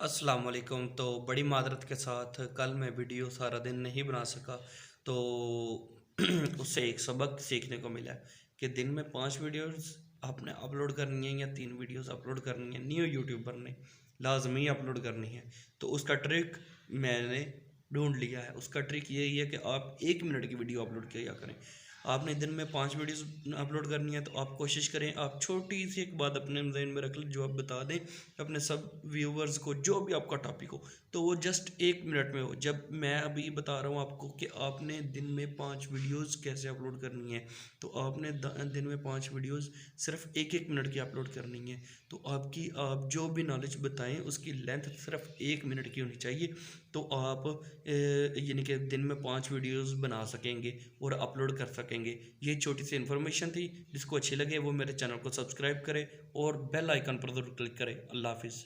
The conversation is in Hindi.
अस्सलाम वालेकुम। तो बड़ी मादरत के साथ कल मैं वीडियो सारा दिन नहीं बना सका। तो उससे एक सबक सीखने को मिला कि दिन में 5 वीडियोस आपने अपलोड करनी है या 3 वीडियोस अपलोड करनी है। न्यू यूट्यूबर ने लाजमी अपलोड करनी है। तो उसका ट्रिक मैंने ढूंढ लिया है। उसका ट्रिक यही है कि आप 1 मिनट की वीडियो अपलोड किया करें। आपने दिन में 5 वीडियोस अपलोड करनी है तो आप कोशिश करें, आप छोटी सी एक बात अपने जहन में रख लें जो आप बता दें अपने सब व्यूवर्स को, जो भी आपका टॉपिक हो, तो वो जस्ट 1 मिनट में हो। जब मैं अभी बता रहा हूँ आपको कि आपने दिन में 5 वीडियोस कैसे अपलोड करनी है, तो आपने दिन में 5 वीडियोस सिर्फ 1 1 मिनट की अपलोड करनी है। तो आपकी आप जो भी नॉलेज बताएं उसकी लेंथ सिर्फ 1 मिनट की होनी चाहिए। तो आप यानी कि दिन में 5 वीडियोस बना सकेंगे और अपलोड कर सकेंगे। ये छोटी सी इन्फॉर्मेशन थी। जिसको अच्छी लगे वो मेरे चैनल को सब्सक्राइब करे और बेल आइकन पर ज़रूर क्लिक करें। अल्लाह हाफिज़।